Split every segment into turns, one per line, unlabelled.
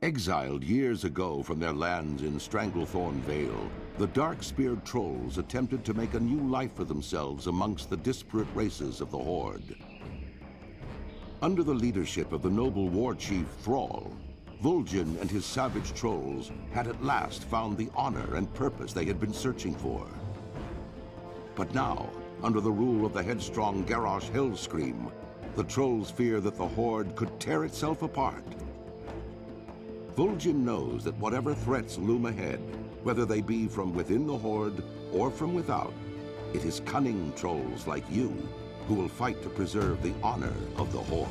Exiled years ago from their lands in Stranglethorn Vale, the dark-speared trolls attempted to make a new life for themselves amongst the disparate races of the Horde. Under the leadership of the noble war chief Thrall, Vol'jin and his savage trolls had at last found the honor and purpose they had been searching for. But now, under the rule of the headstrong Garrosh Hellscream, the trolls fear that the Horde could tear itself apart. Vol'jin knows that whatever threats loom ahead, whether they be from within the Horde or from without, it is cunning trolls like you who will fight to preserve the honor of the Horde.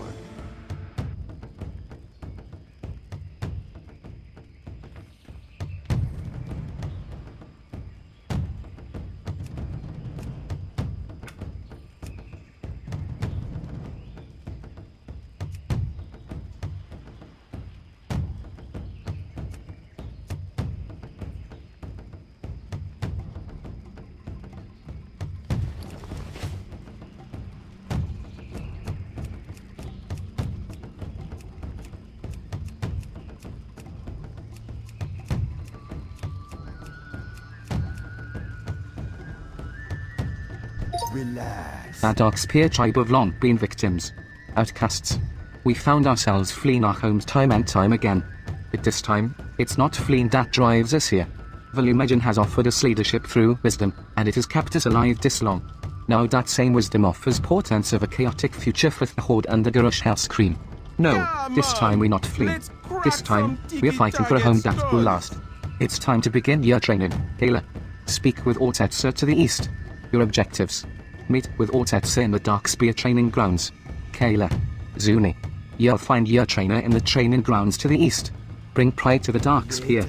Relax.
Our dark spear tribe have long been victims. Outcasts. We found ourselves fleeing our homes time and time again. But this time, it's not fleeing that drives us here. Volumegin has offered us leadership through wisdom, and it has kept us alive this long. Now that same wisdom offers portents of a chaotic future for the Horde under Garrosh Hellscream. No, this time we're not fleeing. This time, we're fighting for a home that will last. It's time to begin your training, Kayla. Speak with Ortetsa to the east. Your objectives. Meet with Ortetsa in the Dark Spear training grounds. Kayla. Zuni. You'll find your trainer in the training grounds to the east. Bring pride to the Dark Spear.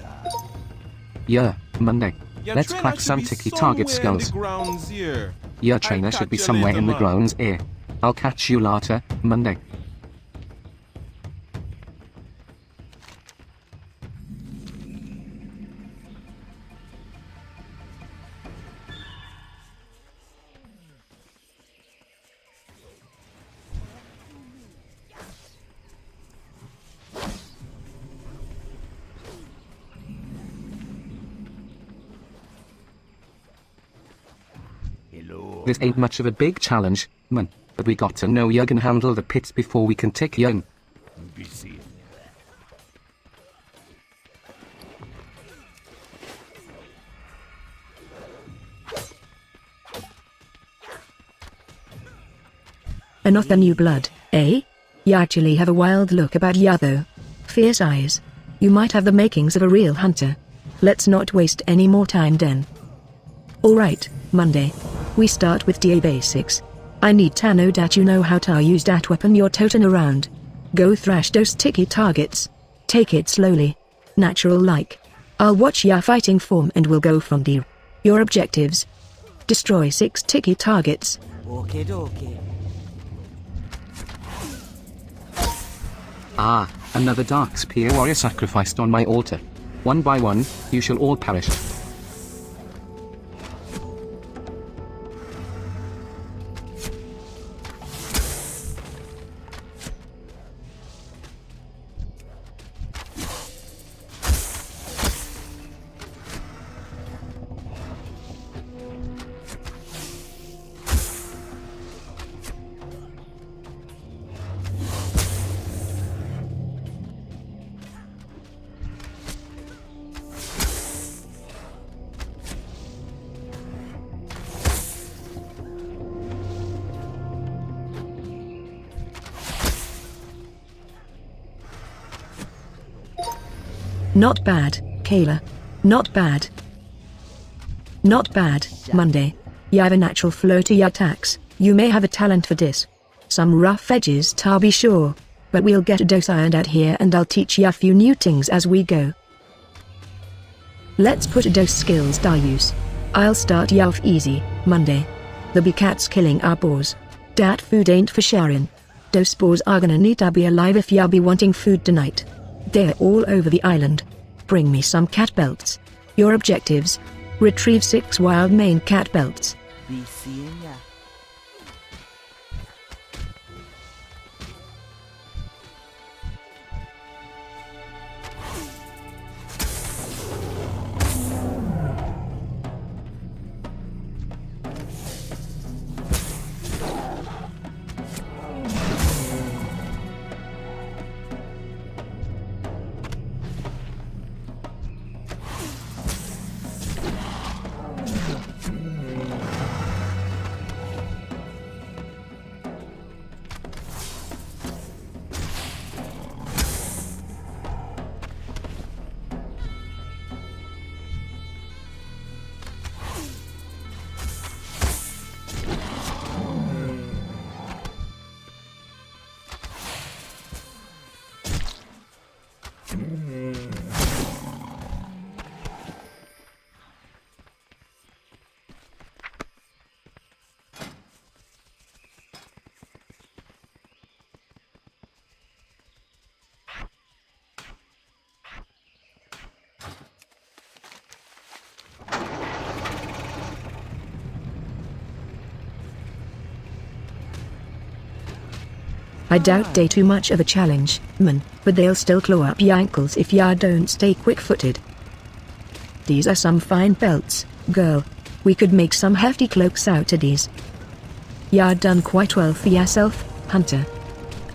Yeah, Monday. Let's crack some ticky target skills. Your trainer should be somewhere in the grounds here. I'll catch you later, Monday. This ain't much of a big challenge, man, but we got to know you can handle the pits before we can take you in.
Enough new blood, eh? You actually have a wild look about ya though. Fierce eyes. You might have the makings of a real hunter. Let's not waste any more time then. Alright, Monday. We start with DA basics. I need to know that you know how to use that weapon you're toting around. Go thrash those ticky targets. Take it slowly. Natural like. I'll watch ya fighting form and we'll go from there. Your objectives. Destroy 6 ticky targets.
Okay, okay.
Ah, another Dark Spear warrior sacrificed on my altar. One by one, you shall all perish.
Not bad, Kayla. Not bad. Not bad, Monday. You have a natural flow to your attacks. You may have a talent for this. Some rough edges to be sure. But we'll get those ironed out here and I'll teach you a few new things as we go. Let's put those skills to use. I'll start you off easy, Monday. The bee cat's killing our boars. Dat food ain't for sharing. Those boars are gonna need to be alive if ya be wanting food tonight. They're all over the island. Bring me some cat belts. Your objectives. Retrieve 6 wild mane cat belts.
Be seeing ya.
I doubt they too much of a challenge, man, but they'll still claw up your ankles if ya don't stay quick-footed. These are some fine belts, girl. We could make some hefty cloaks out of these. Ya done quite well for yourself, Hunter.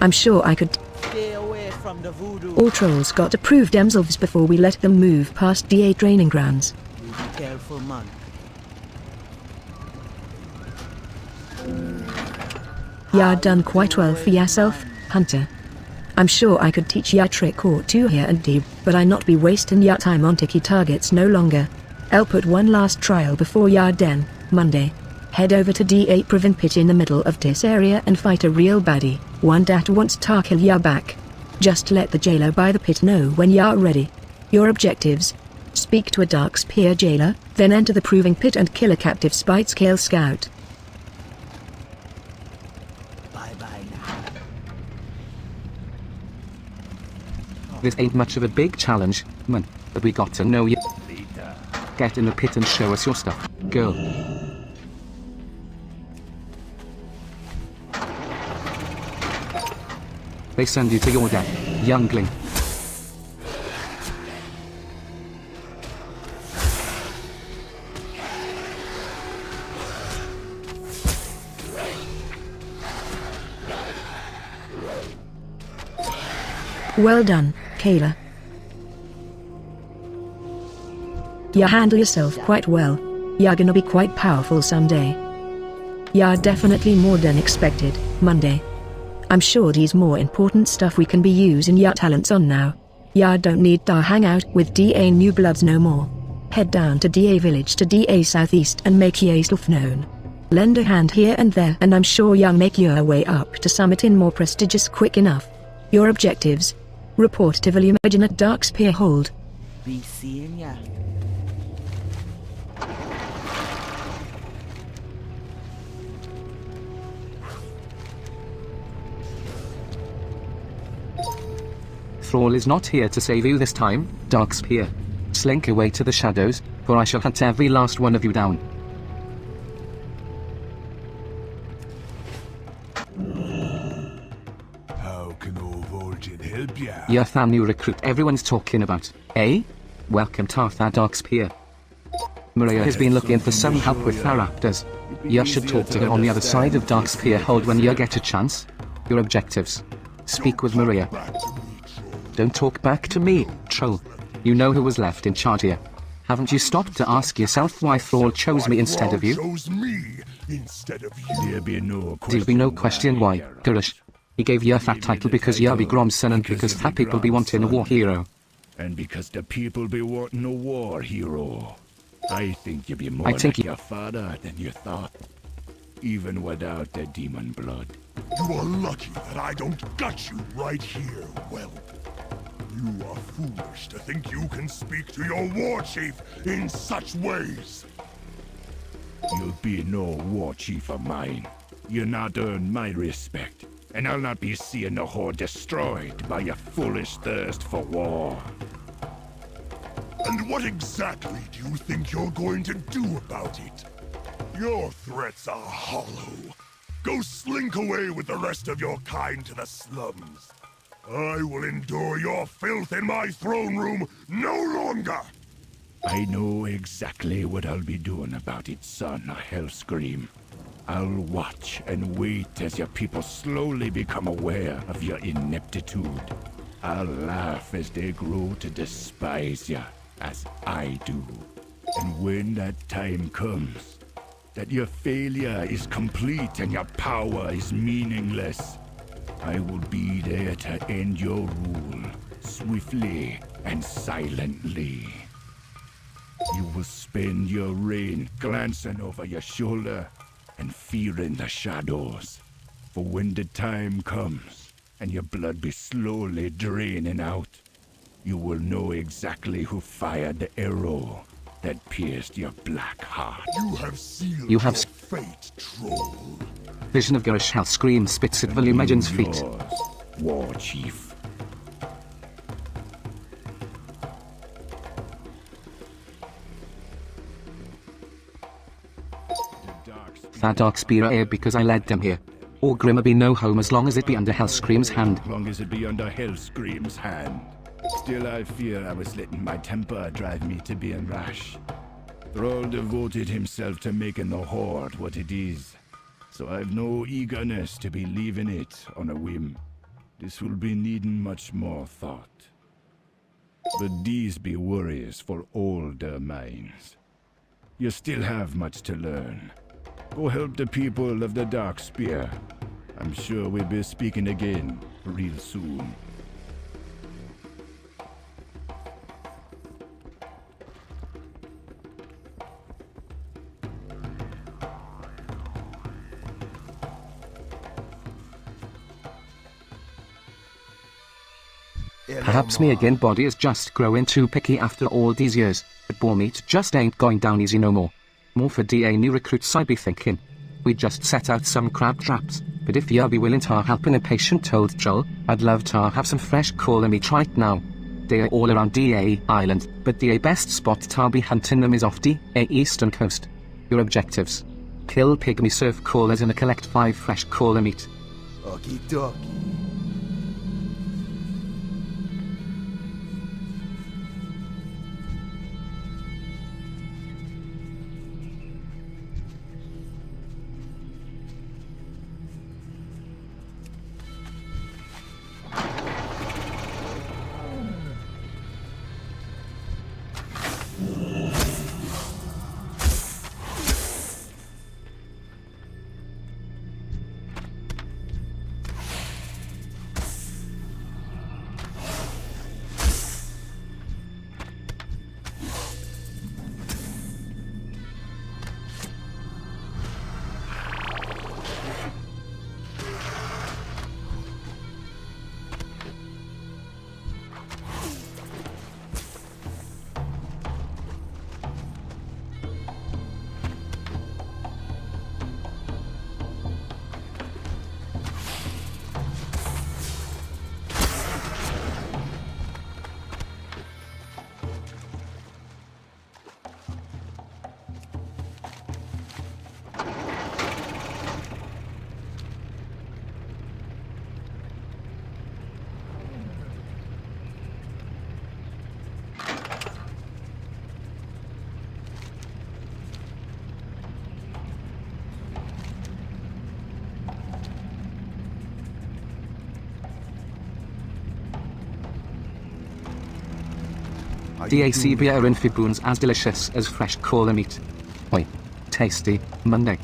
I'm sure I could.
Stay away from the voodoo.
All trolls got to prove themselves before we let them move past DA training grounds.
You be careful, man.
Ya done quite well for yourself, Hunter. I'm sure I could teach ya a trick or two here and there, but I not be wasting ya time on ticky targets no longer. I'll put one last trial before ya den, Monday. Head over to D8 Prevent Pit in the middle of this area and fight a real baddie, one that wants to kill ya back. Just let the jailer by the pit know when ya are ready. Your objectives: speak to a Dark Spear jailer, then enter the Proving Pit and kill a captive Spite Scale Scout.
Bye-bye now.
This ain't much of a big challenge, man, but we got to know you. Get in the pit and show us your stuff, girl. They send you to your death, youngling.
Well done, Kayla. Ya handle yourself quite well. Ya gonna be quite powerful someday. Ya definitely more than expected, Monday. I'm sure there's more important stuff we can be using ya talents on now. Ya don't need to hang out with DA New Bloods no more. Head down to DA Village to DA Southeast and make ya stuff known. Lend a hand here and there and I'm sure ya make your way up to summit in more prestigious quick enough. Your objectives: report to William at Dark Spear Hold.
Be seeing ya.
Thrall is not here to save you this time, Dark Spear. Slink away to the shadows, for I shall hunt every last one of you down.
How can old Virgin help ya?
You're the new recruit everyone's talking about, eh? Welcome to our Dark Spear. Maria has been looking for some help with her raptors. You should talk to her on the other side of Dark Spear Hold when you get a chance. Your objectives: speak with Maria. Don't talk back to me, troll. You know who was left in charge here. Haven't you stopped to ask yourself why Thrall chose me instead of you?
Chose me instead of you.
There'll be no question why, Gurish. He gave you that title because you be Gromson and because that people be wanting a war hero.
And because the people be wanting a war hero. I think you be more
I think
like your father than you thought. Even without the demon blood. You are lucky that I don't gut you right here, whelp. You are foolish to think you can speak to your war chief in such ways. You'll be no war chief of mine. You'll not earn my respect, and I'll not be seeing the Horde destroyed by your foolish thirst for war. And what exactly do you think you're going to do about it? Your threats are hollow. Go slink away with the rest of your kind to the slums. I will endure your filth in my throne room no longer! I know exactly what I'll be doing about it, son of Hellscream. I'll watch and wait as your people slowly become aware of your ineptitude. I'll laugh as they grow to despise you, as I do. And when that time comes, that your failure is complete and your power is meaningless, I will be there to end your rule, swiftly and silently. You will spend your reign glancing over your shoulder and fearing the shadows. For when the time comes and your blood be slowly draining out, you will know exactly who fired the arrow that pierced your black heart. You have sealed
You have
your fate, troll.
Vision of Gurish Hell scream spits at William Edgen's feet.
Yours, War Chief.
That Dark Spear here because I led them here. Or Grimmer be no home as long as it be under Hellscream's hand.
As long as it be under Hellscream's hand. Still I fear I was letting my temper drive me to being rash. Thrall devoted himself to making the Horde what it is, so I've no eagerness to be leaving it on a whim. This will be needing much more thought. But these be worries for older minds. You still have much to learn. Go help the people of the Dark Spear. I'm sure we'll be speaking again real soon.
Perhaps me again body is just growing too picky after all these years, but boar meat just ain't going down easy no more. More for DA new recruits I be thinking. We just set out some crab traps, but if you be willing to help an impatient told Joel, I'd love to have some fresh caller meat right now. They are all around DA Island, but DA best spot to be hunting them is off DA Eastern Coast. Your objectives: kill pygmy surf callers and collect 5 fresh caller meat.
Okie dokie.
DAC beer and fiboons as delicious as fresh caller meat. Oi, tasty, Monday.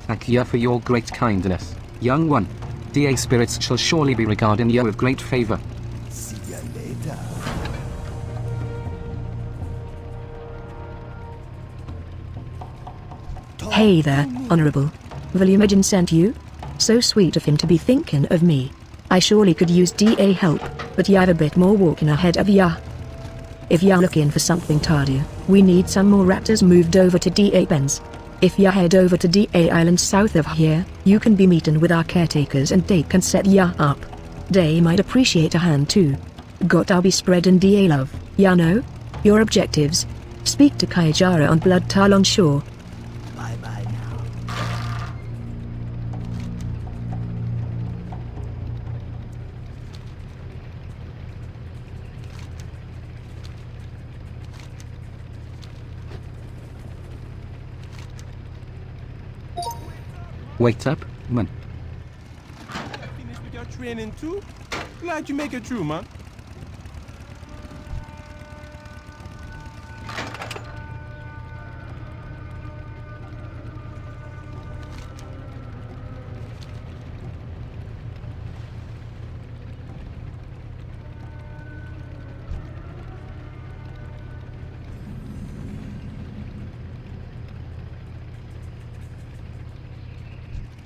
Thank you for your great kindness, young one. DA spirits shall surely be regarding you with great favor.
See ya later.
Hey there, Honorable. Volumegen sent you? So sweet of him to be thinking of me. I surely could use DA help, but you have a bit more walking ahead of ya. If you're looking for something tardier, we need some more raptors moved over to DA Pens. If you head over to DA Island south of here, you can be meeting with our caretakers and they can set ya up. They might appreciate a hand too. Gotta be spreading DA love, ya know? Your objectives: speak to Kaijara on Blood Talon Shore.
Bye bye now.
Wait up, man.
Finished with your training too? Glad you make it through, man.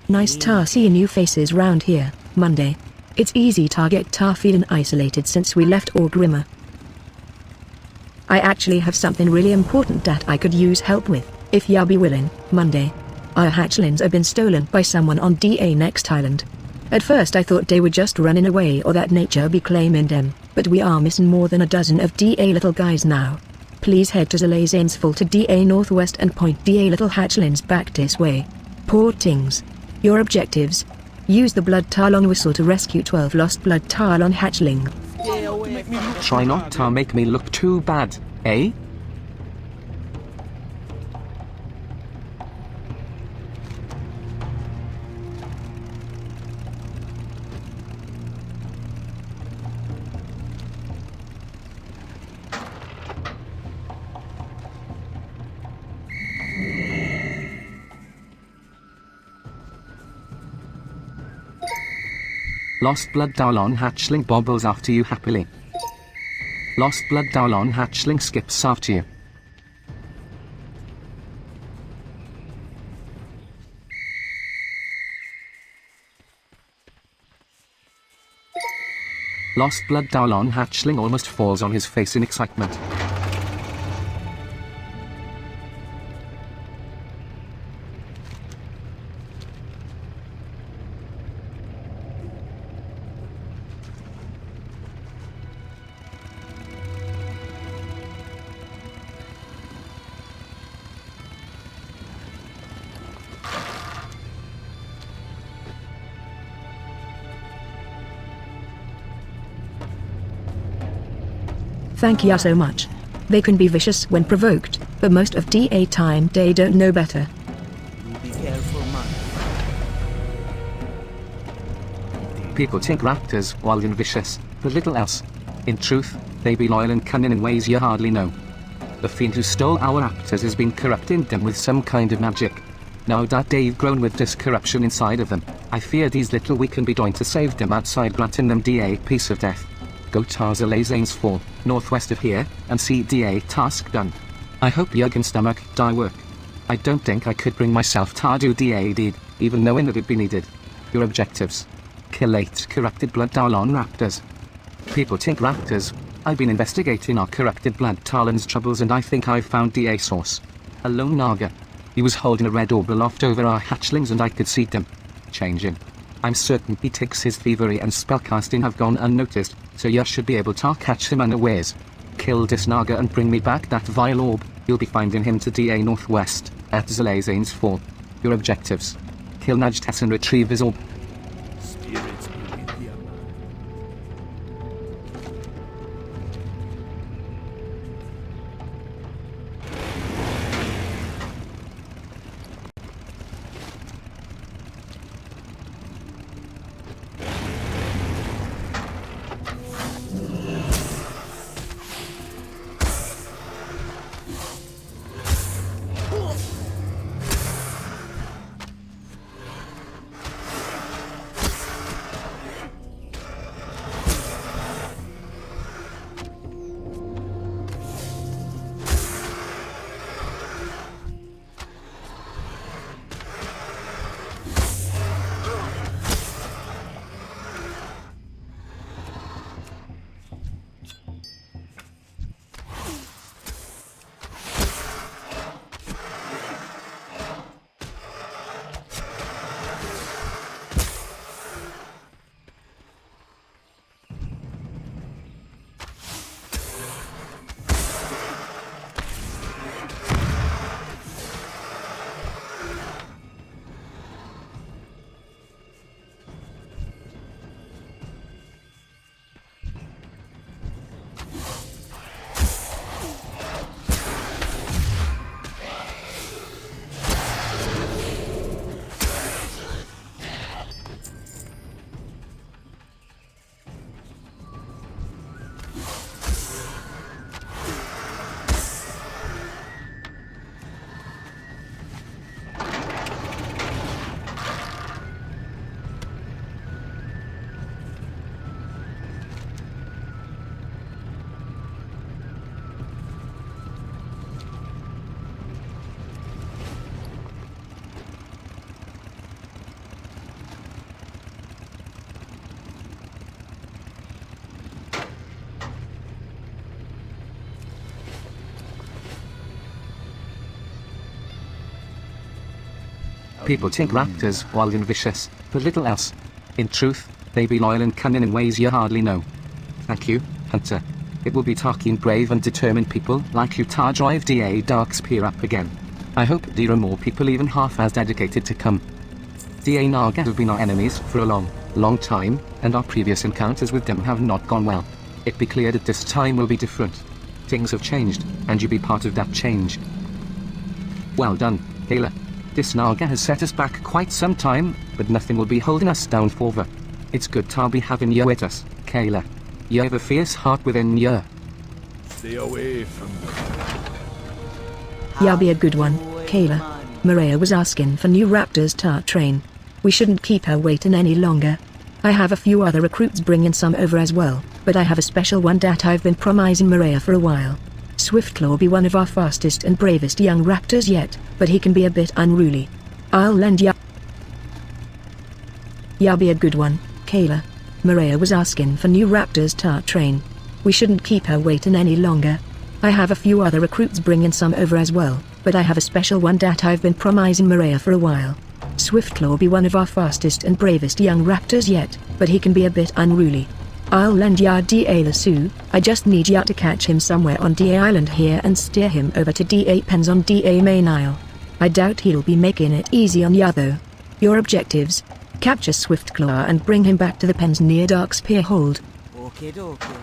Nice tar seeing new faces round here, Monday. It's easy to get tar feeling isolated since we left Orgrimmar. I actually have something really important that I could use help with, if ya be willing, Monday. Our hatchlings have been stolen by someone on DA Next Island. At first I thought they were just running away or that nature be claiming them, but we are missing more than a dozen of DA little guys now. Please head to Zalazane's Fall to DA Northwest and point DA little hatchlings back this way. Poor tings. Your objectives: Use the blood Talon whistle to rescue 12 lost blood Talon hatchling.
Stay away from me.
Try not to make me look too bad, eh? Lost blood Talon hatchling bobbles after you happily. Lost blood Talon hatchling skips after you. Lost blood Talon hatchling almost falls on his face in excitement.
Thank ya so much. They can be vicious when provoked, but most of the time they don't know better.
You be careful, man.
People think raptors wild and vicious, but little else. In truth, they be loyal and cunning in ways you hardly know. The fiend who stole our raptors has been corrupting them with some kind of magic. Now that they've grown with this corruption inside of them, I fear these little we can be doing to save them outside granting them the peace of death. Go Tarzalazane's Fall, northwest of here, and see the task done. I hope you can stomach die work. I don't think I could bring myself to do the deed, even knowing that it'd be needed. Your objectives: kill 8 corrupted blood Talon raptors. People think raptors. I've been investigating our corrupted blood Talon's troubles and I think I've found the source. A lone Naga. He was holding a red orb aloft over our hatchlings and I could see them changing. I'm certain he takes his thievery and spellcasting have gone unnoticed, so you should be able to catch him unawares. Kill this Naga and bring me back that vile orb. You'll be finding him to the northwest, at Zalazane's Fall. Your objectives: kill Najtas and retrieve his orb.
Spirits be with you.
People think raptors wild and vicious, but little else. In truth, they be loyal and cunning in ways you hardly know. Thank you, Hunter. It will be talking brave and determined people like you to drive the dark spear up again. I hope there are more people even half as dedicated to come. DA Naga have been our enemies for a long time, and our previous encounters with them have not gone well. It be clear that this time will be different. Things have changed, and you be part of that change. Well done, Kayla. This Naga has set us back quite some time, but nothing will be holding us down forever. It's good to be having you with us, Kayla. You have a fierce heart within you.
Stay away from me.
Yeah, be a good one, Kayla. Maria was asking for new Raptors to train. We shouldn't keep her waiting any longer. I have a few other recruits bringing some over as well, but I have a special one that I've been promising Maria for a while. Swiftclaw be one of our fastest and bravest young raptors yet, but he can be a bit unruly. I'll lend ya. Yeah, be a good one, Kayla. Maria was asking for new raptors to train. We shouldn't keep her waiting any longer. I have a few other recruits bringing some over as well, but I have a special one that I've been promising Maria for a while. Swiftclaw be one of our fastest and bravest young raptors yet, but he can be a bit unruly. I'll lend ya DA lasso. I just need ya to catch him somewhere on DA Island here and steer him over to DA Pens on DA Main Isle. I doubt he'll be making it easy on ya though. Your objectives: capture Swiftclaw and bring him back to the pens near Darkspear Hold.
Okay, dokie.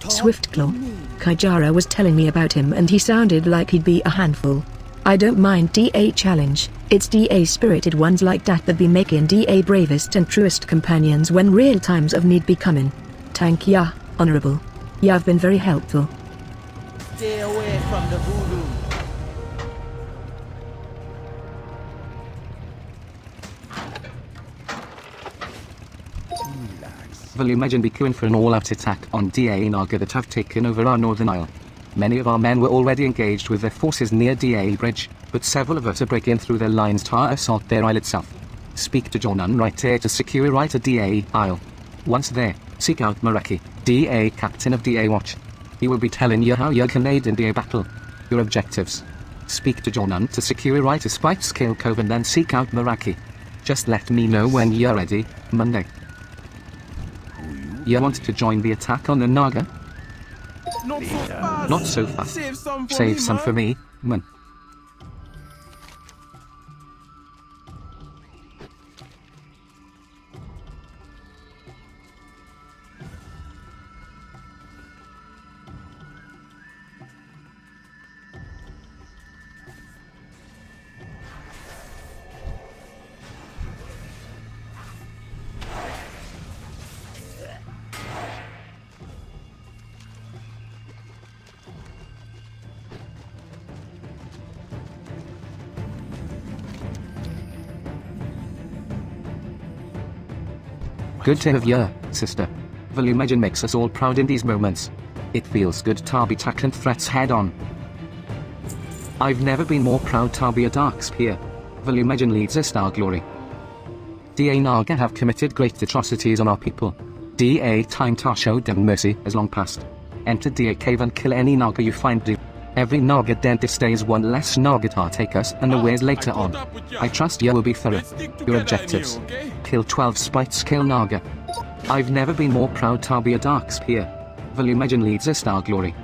Swiftclaw. Kaijara was telling me about him and he sounded like he'd be a handful. I don't mind DA challenge, it's DA spirited ones like that be making DA bravest and truest companions when real times of need be coming. Thank ya, honorable. You've been very helpful.
Stay away from the voodoo.
Will you imagine be queuing for an all-out attack on DA Naga that have taken over our Northern Isle? Many of our men were already engaged with their forces near DA Bridge, but several of us are breaking through their lines to assault their isle itself. Speak to Jonan right here to secure right to DA Isle. Once there, seek out Maraki, DA Captain of DA Watch. He will be telling you how you can aid in DA battle. Your objectives: speak to Jonan to secure right to Spike Scale Cove and then seek out Maraki. Just let me know when you're ready, Monday. You want to join the attack on the Naga?
Not so fast.
Not so fast.
Save some for me,
man. Good to have you, sister. Volumagin makes us all proud in these moments. It feels good to be tackling threats head on. I've never been more proud to be a Darkspear. Volumagin leads us to our glory. DA Naga have committed great atrocities on our people. DA time to show them mercy has long passed. Enter DA cave and kill any Naga you find do. Every Naga dead this day is one less Naga to take us unawares later on. I trust you will be thorough. Your objectives: kill 12 Spite Scale Naga. I've never been more proud to be a Darkspear. Volumagin leads us to our glory.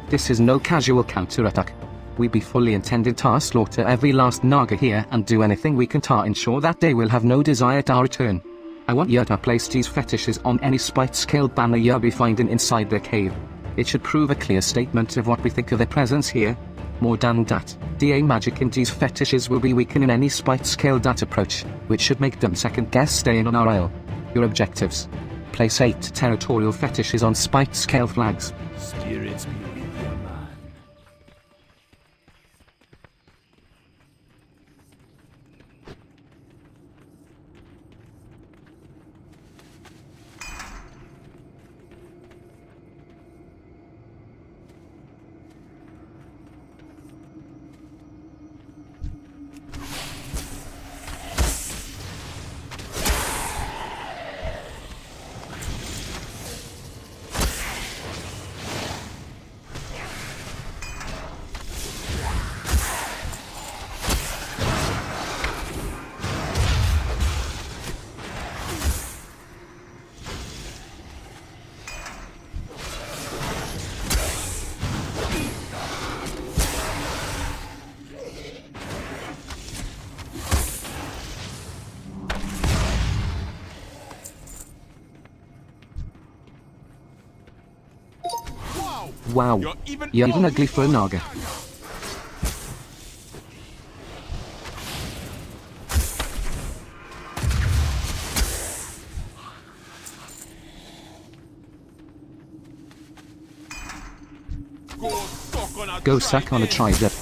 This is no casual counter-attack. We be fully intended to slaughter every last Naga here and do anything we can to ensure that they will have no desire to return. I want you to place these fetishes on any spite scale banner you'll be finding inside their cave. It should prove a clear statement of what we think of their presence here. More than that, DA magic in these fetishes will be weakening any spite scale that approach, which should make them second guess staying on our isle. Your objectives: place 8 territorial fetishes on spite scale flags.
Spirits be with you, man.
Wow, you're even ugly for a naga. Go suck on a trident.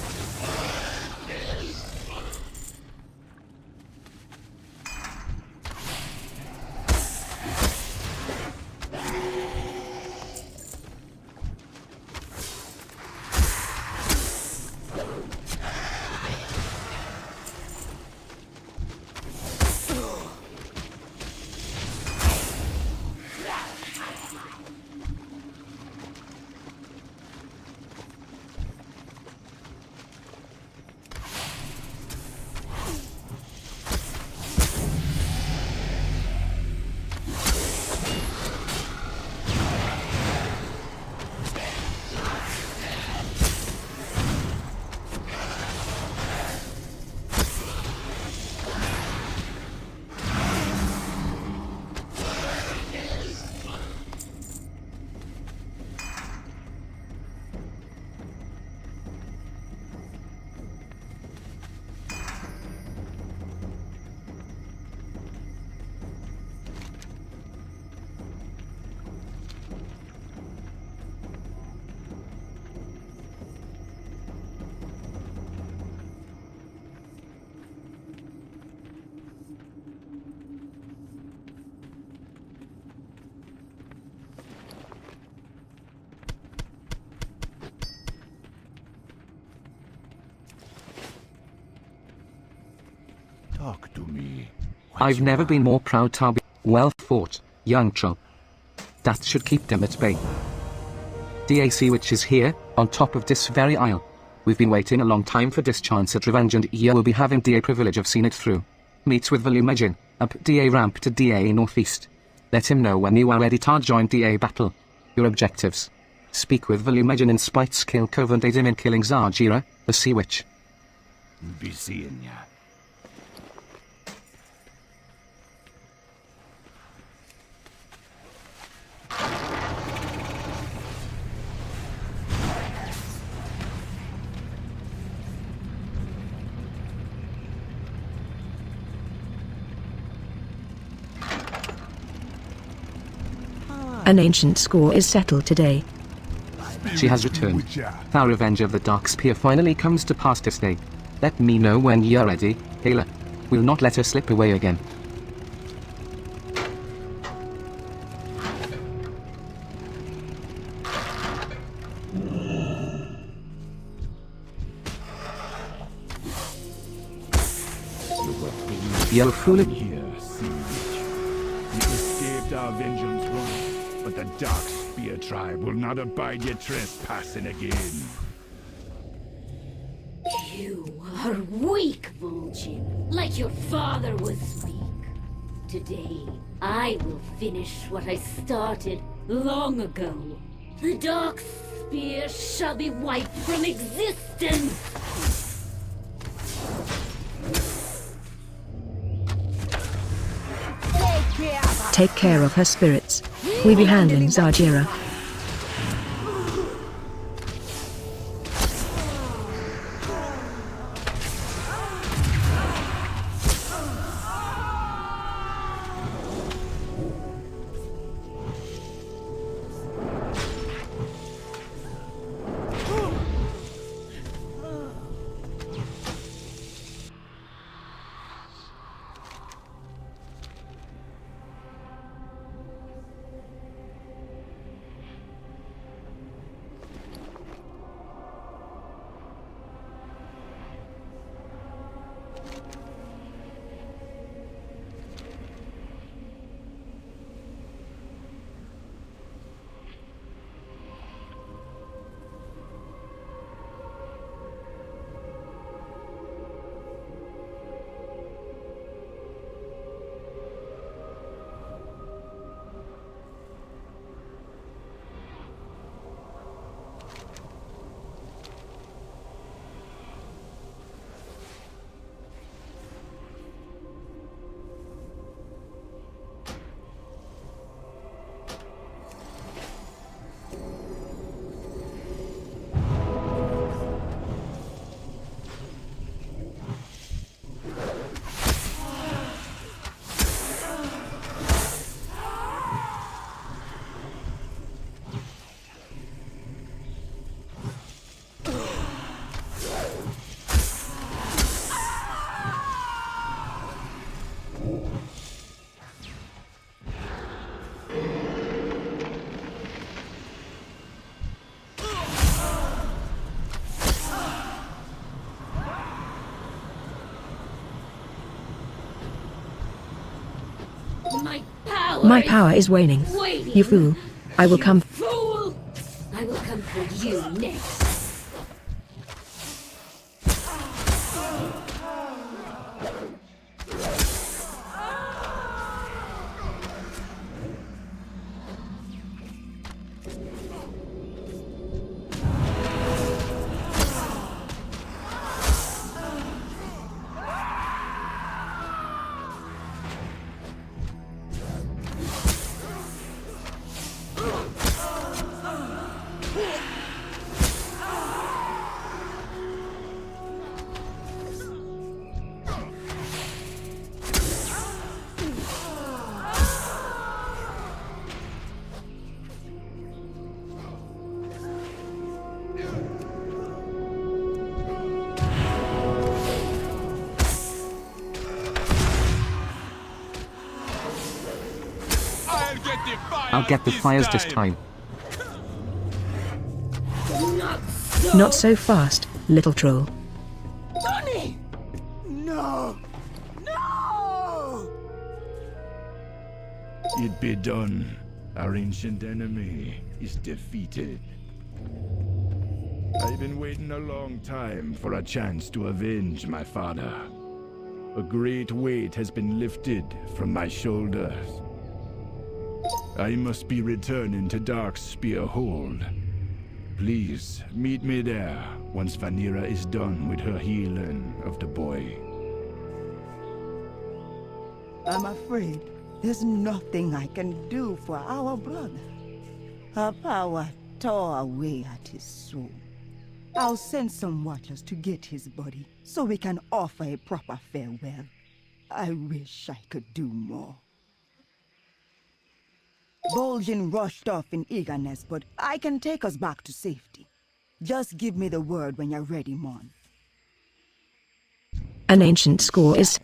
Talk to me.
I've never been more proud to be. Well fought, young chum. That should keep them at bay. DAC which is here, on top of this very isle. We've been waiting a long time for this chance at revenge and you will be having DA privilege of seeing it through. Meet with Volumegin, up DA ramp to DA northeast. Let him know when you are ready to join DA battle. Your objectives: speak with Volumegin in Spite Skill Cove and aid him in killing Zargira, the Sea Witch.
Be seeing ya.
An ancient score is settled today.
She has returned. Our revenge of the Dark Spear finally comes to pass this day. Let me know when you're ready, Ayla. We'll not let her slip away again. You're foolish.
Here, Sea Witch. You escaped our vengeance once, but the Dark Spear tribe will not abide your trespassing again.
You are weak, Vol'jin, like your father was weak. Today, I will finish what I started long ago. The Dark Spear shall be wiped from existence!
Take care.
take care of her spirits. We be handling Zarjira. My power is waning. You fool. I will come.
Fool! I will come for you next.
I'll get the fires this time.
Not so fast, little troll.
Johnny! No! No!
It be done. Our ancient enemy is defeated. I've been waiting a long time for a chance to avenge my father. A great weight has been lifted from my shoulders. I must be returning to Darkspear Hold. Please, meet me there once Vanira is done with her healing of the boy.
I'm afraid there's nothing I can do for our brother. Her power tore away at his soul. I'll send some watchers to get his body so we can offer a proper farewell. I wish I could do more. Vol'jin rushed off in eagerness, but I can take us back to safety. Just give me the word when you're ready, Mon.
An ancient score is...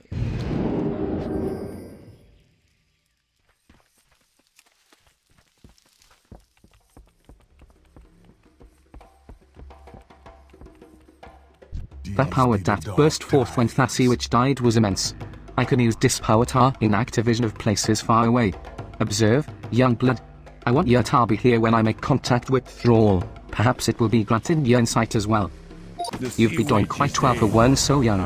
The power that burst forth when Thasiwich died was immense. I can use this power tar in Activision of places far away. Observe, Youngblood. I want your to be here when I make contact with Thrall. Perhaps it will be granted your insight as well. You've been doing quite well for one so young.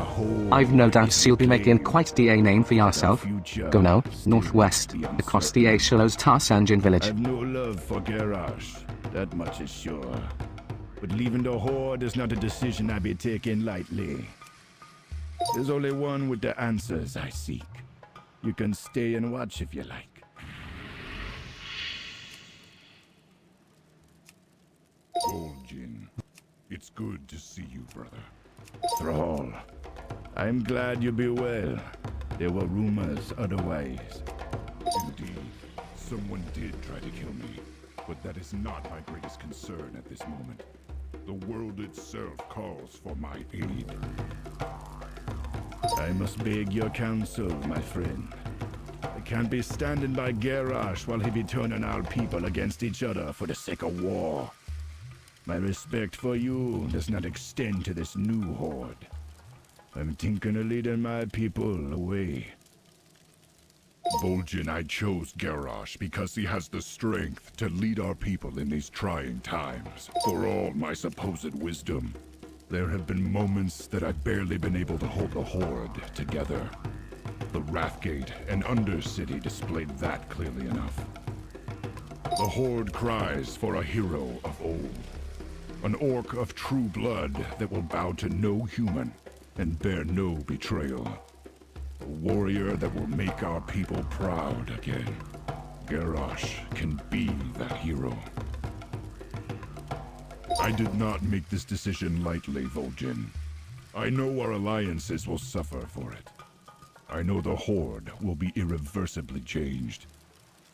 I've no doubt you'll be making quite the a name for yourself. Go now, northwest, across the Aeshalow's Tarsanjin village.
I've no love for Garrosh, that much is sure. But leaving the Horde is not a decision I be taking lightly. There's only one with the answers I seek. You can stay and watch if you like.
It's good to see you, brother.
Thrall, I'm glad you be well. There were rumors otherwise.
Indeed, someone did try to kill me, but that is not my greatest concern at this moment. The world itself calls for my aid.
I must beg your counsel, my friend. I can't be standing by Garrosh while he be turning our people against each other for the sake of war. My respect for you does not extend to this new horde. I'm thinking of leading my people away.
Vol'jin, I chose Garrosh because he has the strength to lead our people in these trying times. For all my supposed wisdom, there have been moments that I've barely been able to hold the Horde together. The Wrathgate and Undercity displayed that clearly enough. The Horde cries for a hero of old. An orc of true blood that will bow to no human and bear no betrayal. A warrior that will make our people proud again. Garrosh can be that hero. I did not make this decision lightly, Vol'jin. I know our alliances will suffer for it. I know the Horde will be irreversibly changed.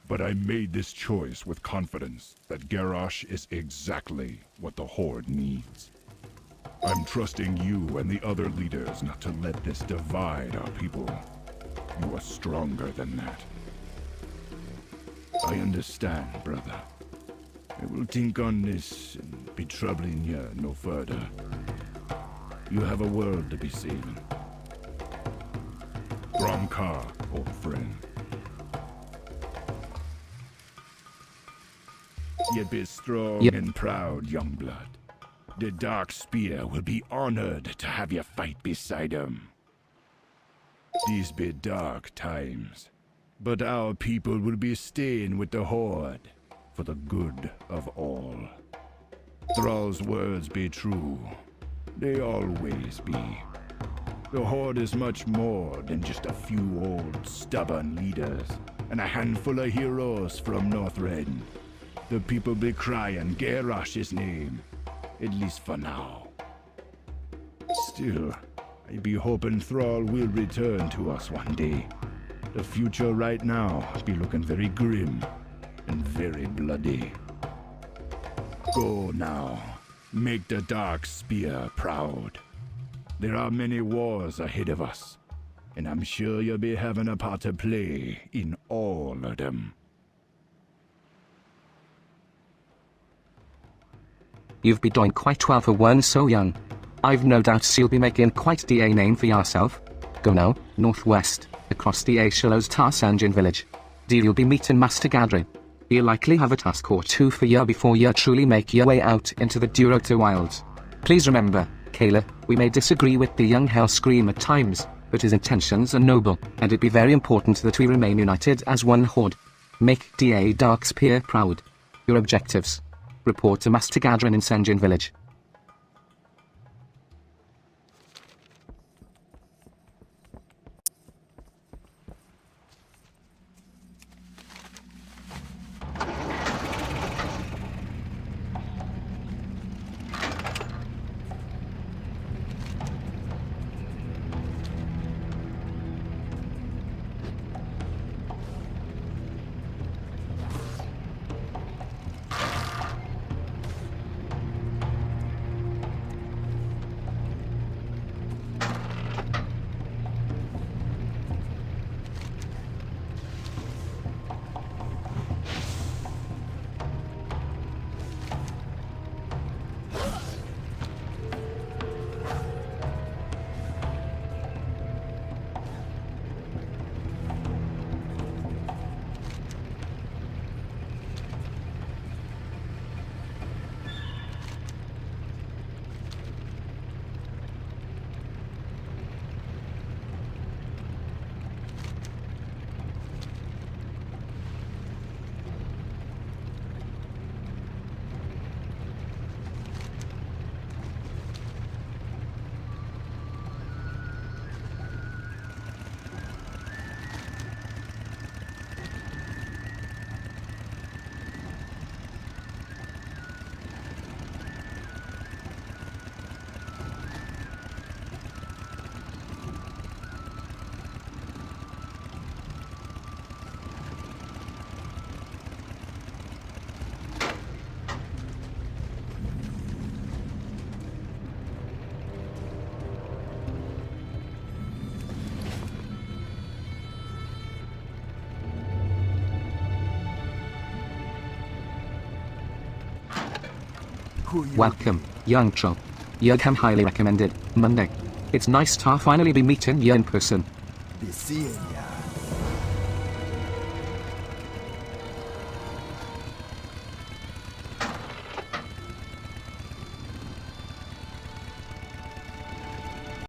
But I made this choice with confidence that Garrosh is exactly what the Horde needs. I'm trusting you and the other leaders not to let this divide our people. You are stronger than that.
I understand, brother. I will think on this and be troubling you no further. You have a world to be saving.
Gromkar, old friend.
You be strong and proud, young blood. The Dark Spear will be honored to have you fight beside him. These be dark times, but our people will be staying with the Horde for the good of all. Thrall's words be true. They always be. The Horde is much more than just a few old, stubborn leaders and a handful of heroes from Northrend. The people be crying Garrosh's name, at least for now. Still, I be hoping Thrall will return to us one day. The future right now be looking very grim and very bloody. Go now, make the Dark Spear proud. There are many wars ahead of us, and I'm sure you'll be having a part to play in all of them.
You've been doing quite well for one so young. I've no doubt you'll be making quite the a name for yourself. Go now, northwest, across the Shallows Tarsanjan village. You'll be meeting Master Gadrin. He'll likely have a task or two for you before you truly make your way out into the Durotar wilds. Please remember, Kayla, we may disagree with the young Hellscream at times, but his intentions are noble, and it'd be very important that we remain united as one horde. Make DA Dark Spear proud. Your objectives. Report to Master Gadrin in Senjin village.
who you
Welcome, young chum. You can highly recommended. Monday. It's nice to finally be meeting you in person.
be seeing ya.